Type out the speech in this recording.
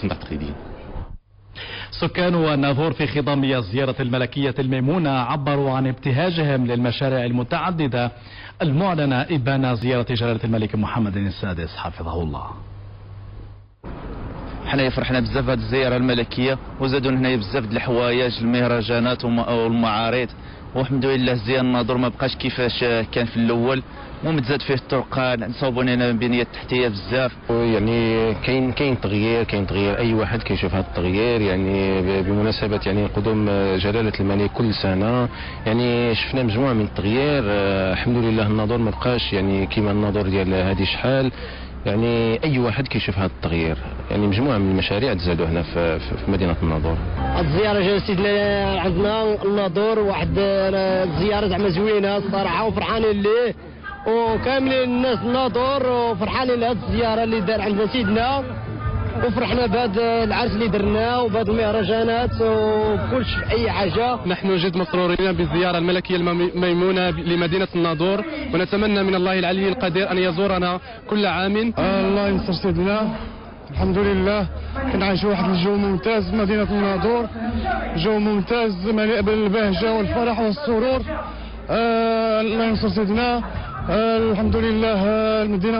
التقليديين. سكان الناظور في خضم الزيارة الملكية الميمونة عبروا عن ابتهاجهم للمشاريع المتعددة المعلنة إبان زيارة جلالة الملك محمد السادس حفظه الله. حنايا فرحنا بزاف هذه الزياره الملكيه، وزادوا هنايا بزاف د الحوايج المهرجانات والمعارض، والحمد لله زيان الناظور ما بقاش كيفاش كان في الاول، ومتزاد فيه الطرقان، صوبوا لنا البنيه التحتيه بزاف. يعني كاين تغيير اي واحد كيشوف هذا التغيير. يعني بمناسبه يعني قدوم جلاله الملك كل سنه يعني شفنا مجموعه من التغيير. الحمد لله الناظور ما بقاش يعني كيما الناظور ديال هذه شحال. يعني اي واحد كيشوف هذا التغيير. يعني مجموعه من المشاريع تزادوا هنا في مدينه الناظور. الزياره جا سيدنا عندنا الناظور، واحد الزياره زعما زوينه الصراحه، وفرحانين ليه وكاملين الناس الناظور، وفرحانين لهذه الزياره اللي دار عندنا سيدنا، وفرحنا بهذا العرس اللي درناه وبهذه المهرجانات وكل شيء اي حاجه. نحن جد مسرورين بالزياره الملكيه الميمونه لمدينه الناظور، ونتمنى من الله العلي القدير ان يزورنا كل عام. الله ينصر سيدنا. الحمد لله كنعيشوا واحد الجو ممتاز في مدينه الناظور، جو ممتاز مليء بالبهجه والفرح والسرور. الله ينصر سيدنا. الحمد لله المدينه